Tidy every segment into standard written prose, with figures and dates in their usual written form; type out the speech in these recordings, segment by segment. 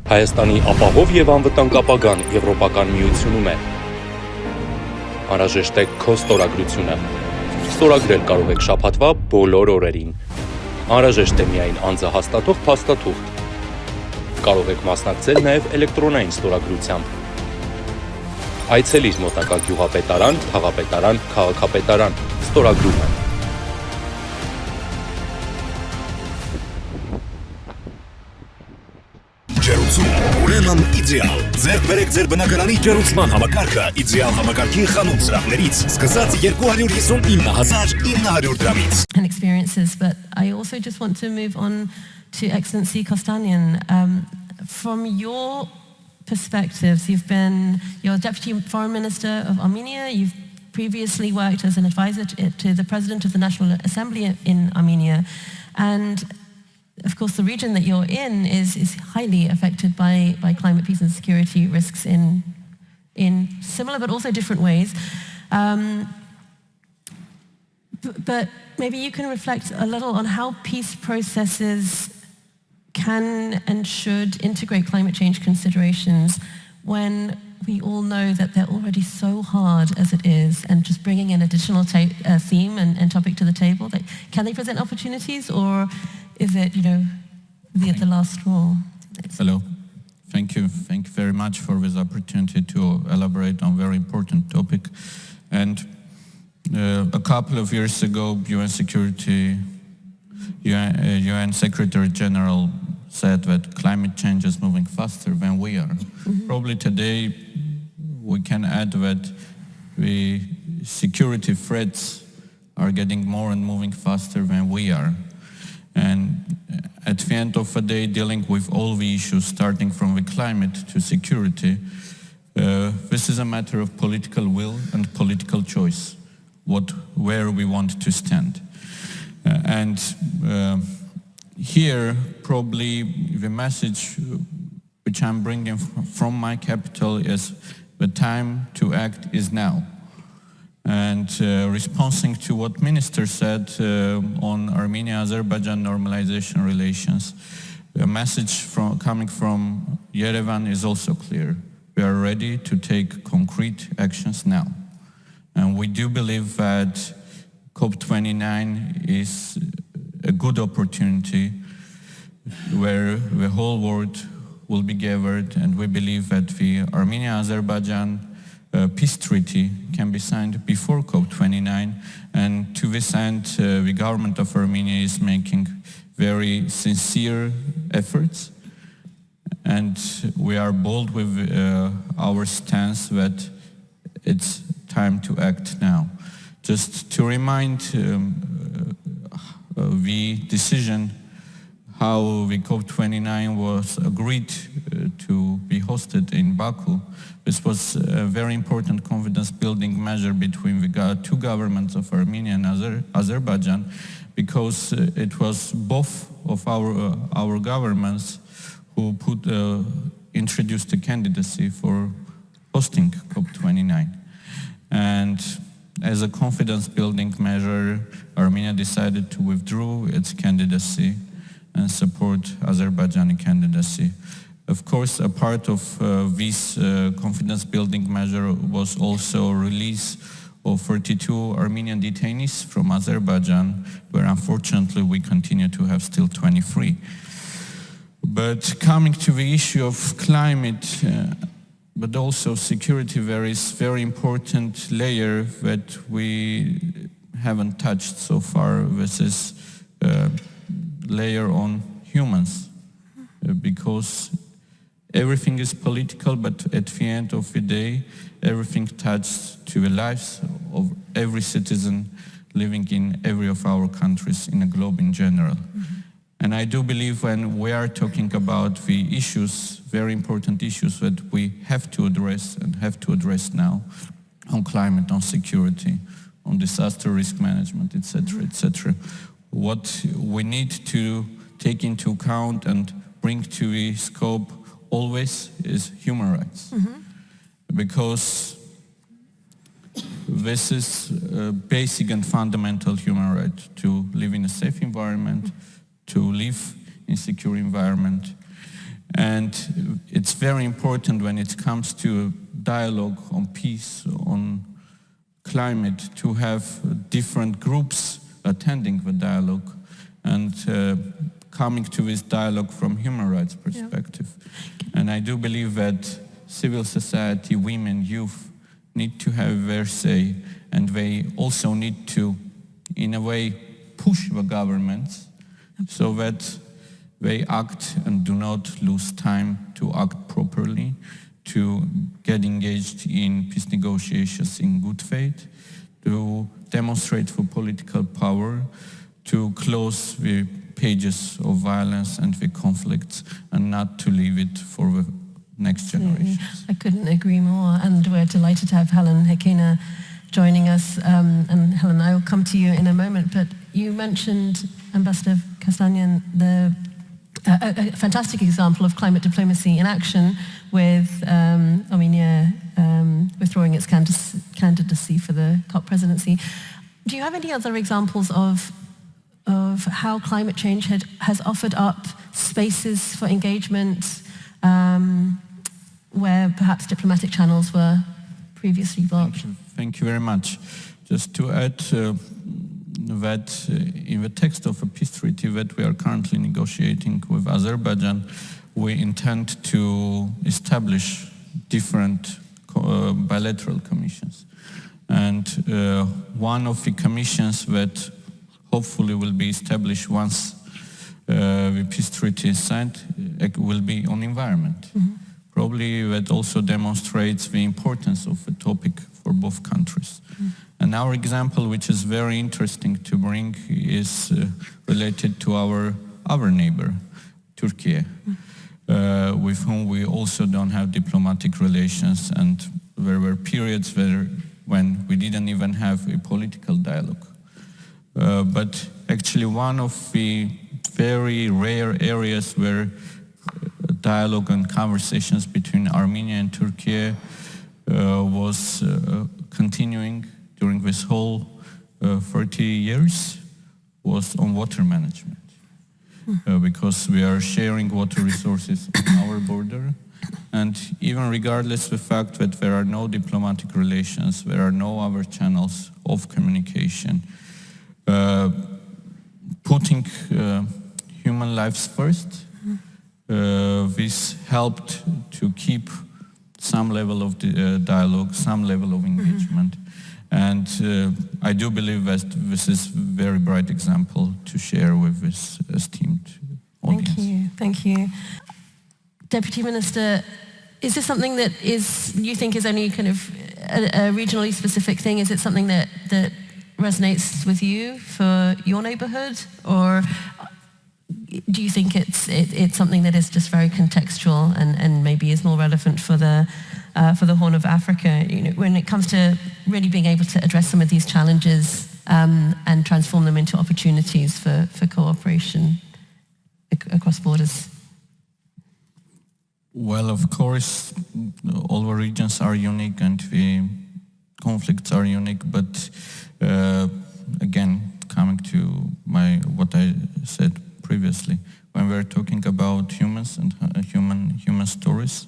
Հայաստանի ապահով եւ անվտանգ ապագան Եվրոպական միությունում է։ Անհրաժեշտ է քո ստորագրությունը։ Ստորագրել կարող եք շաբաթվա բոլոր օրերին։ Անհրաժեշտ է միայն անձը հաստատող փաստաթուղթ։ Կարող եք մասնակցել նաեւ էլեկտրոնային ստորագրությամբ։ Այցելիր մոտակա գյուղապետարան, քաղաքապետարան, քաղաքապետարան։ Ստորագրումը։ Ուրեմն իդեալ։ Ձեր բերեք ձեր բնակարանի ջերուցման համակարգը իդեալ համակարգի խանութ սրահներից սկսած 259,900 դրամից. And experiences, but I also just want to move on to Excellency Kostanian. From your perspectives, you're Deputy Foreign Minister of Armenia. You've previously worked as an advisor to the President of the National Assembly in Armenia, and of course, the region that you're in is highly affected by climate, peace and security risks in similar but also different ways. But maybe you can reflect a little on how peace processes can and should integrate climate change considerations when we all know that they're already so hard as it is, and just bringing an additional theme and topic to the table. Can they present opportunities, or is it, the last straw? Hello. Thank you very much for this opportunity to elaborate on a very important topic. And a couple of years ago, UN Secretary General said that climate change is moving faster than we are. Mm-hmm. Probably today we can add that the security threats are getting more and moving faster than we are. And at the end of the day, dealing with all the issues, starting from the climate to security, this is a matter of political will and political choice, where we want to stand. Here, probably the message which I'm bringing from my capital is the time to act is now. And responding to what Minister said on Armenia-Azerbaijan normalization relations, the message coming from Yerevan is also clear. We are ready to take concrete actions now. And we do believe that COP29 is a good opportunity where the whole world will be gathered, and we believe that the Armenia-Azerbaijan peace treaty can be signed before COP29, and to this end the government of Armenia is making very sincere efforts, and we are bold with our stance that it's time to act now. Just to remind the decision how the COP29 was agreed to be hosted in Baku. This was a very important confidence-building measure between the two governments of Armenia and Azerbaijan, because it was both of our governments who introduced a candidacy for hosting COP29. And as a confidence-building measure, Armenia decided to withdraw its candidacy and support Azerbaijani candidacy. Of course, a part of this confidence-building measure was also release of 32 Armenian detainees from Azerbaijan, where unfortunately we continue to have still 23. But coming to the issue of climate, but also security, there is very important layer that we haven't touched so far. This is layer on humans, because everything is political, but at the end of the day, everything touches to the lives of every citizen living in every of our countries in the globe in general. Mm-hmm. And I do believe when we are talking about the issues, very important issues that we have to address and have to address now, on climate, on security, on disaster risk management, etc., what we need to take into account and bring to the scope always is human rights. Mm-hmm. Because this is a basic and fundamental human right to live in a safe environment, to live in a secure environment. And it's very important when it comes to dialogue on peace, on climate, to have different groups attending the dialogue and coming to this dialogue from human rights perspective. Yeah. And I do believe that civil society, women, youth need to have their say, and they also need to, in a way, push the governments so that they act and do not lose time to act properly, to get engaged in peace negotiations in good faith, to demonstrate for political power, to close the pages of violence and the conflicts, and not to leave it for the next generations. I couldn't agree more, and we're delighted to have Helen Hekena joining us. And Helen, I will come to you in a moment, but you mentioned, Ambassador Kostanian, a fantastic example of climate diplomacy in action with Armenia withdrawing its candidacy for the COP presidency. Do you have any other examples of how climate change has offered up spaces for engagement where perhaps diplomatic channels were previously blocked? Thank you very much. Just to add that in the text of a peace treaty that we are currently negotiating with Azerbaijan, we intend to establish different bilateral commissions. And one of the commissions that hopefully will be established once the peace treaty is signed will be on environment. Mm-hmm. Probably that also demonstrates the importance of the topic for both countries. Mm-hmm. And our example, which is very interesting to bring, is related to our other neighbor, Turkey, with whom we also don't have diplomatic relations, and there were periods when we didn't even have a political dialogue. But actually one of the very rare areas where dialogue and conversations between Armenia and Turkey was continuing during this whole 30 years was on water management. Because we are sharing water resources on our border, and even regardless of the fact that there are no diplomatic relations, there are no other channels of communication, putting human lives first, this helped to keep some level of dialogue, some level of engagement. And I do believe that this is a very bright example to share with this esteemed audience. Thank you. Deputy Minister, is this something that you think is only kind of a regionally specific thing? Is it something that resonates with you for your neighbourhood, or do you think it's something that is just very contextual and maybe is more relevant for the Horn of Africa? You know, when it comes to really being able to address some of these challenges and transform them into opportunities for cooperation across borders. Well, of course, all the regions are unique and the conflicts are unique, but again, coming to what I said previously, when we're talking about humans and human stories,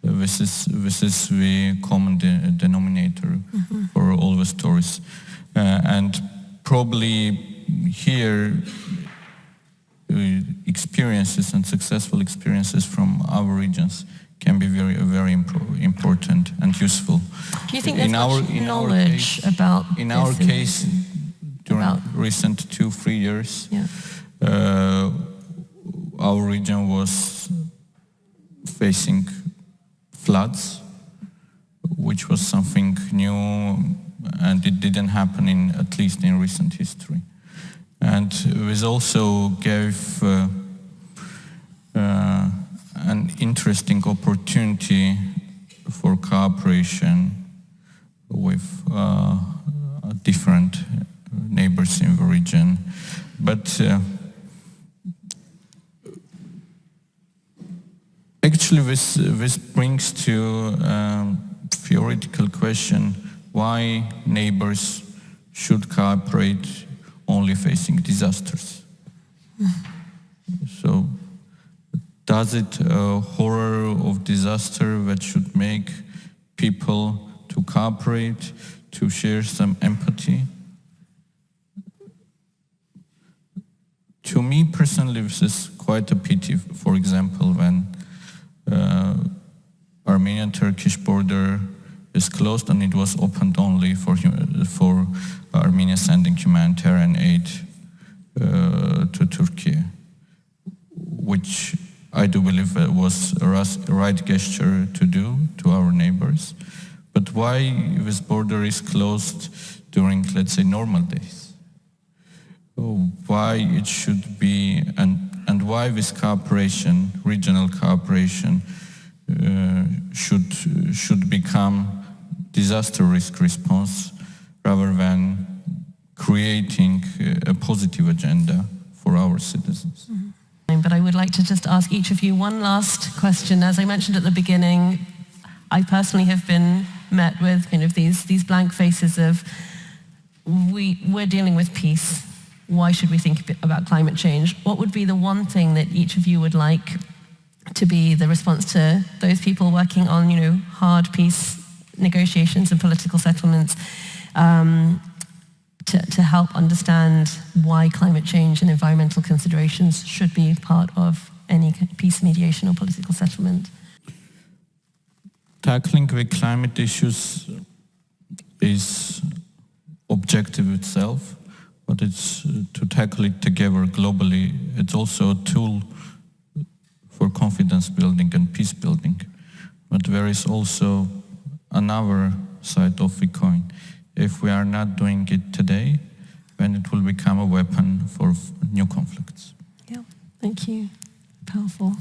this is the common denominator for all the stories, and probably here experiences and successful experiences from our regions can be very, very important and useful. Do you think there's much knowledge about this? In our case, during recent 2-3 years, our region was facing floods, which was something new, and it didn't happen at least in recent history. And this also gave an interesting opportunity for cooperation with different neighbors in the region. But actually this brings to theoretical question why neighbors should cooperate only facing disasters. So Does it a horror of disaster that should make people to cooperate, to share some empathy? To me personally, this is quite a pity. For example, when Armenian-Turkish border is closed and it was opened only for Armenia sending humanitarian aid to Turkey, which I do believe was a right gesture to do to our neighbors. But why this border is closed during, let's say, normal days? Why it should be, and why this cooperation, regional cooperation, should become disaster risk response rather than creating a positive agenda for our citizens. Mm-hmm. But I would like to just ask each of you one last question. As I mentioned at the beginning, I personally have been met with kind of these blank faces of we're dealing with peace. Why should we think about climate change? What would be the one thing that each of you would like to be the response to those people working on, hard peace negotiations and political settlements, to help understand why climate change and environmental considerations should be part of any peace mediation or political settlement? Tackling the climate issues is objective itself, but it's to tackle it together globally. It's also a tool for confidence building and peace building. But there is also another side of the coin. If we are not doing it today, then it will become a weapon for new conflicts. Yeah, thank you. Powerful.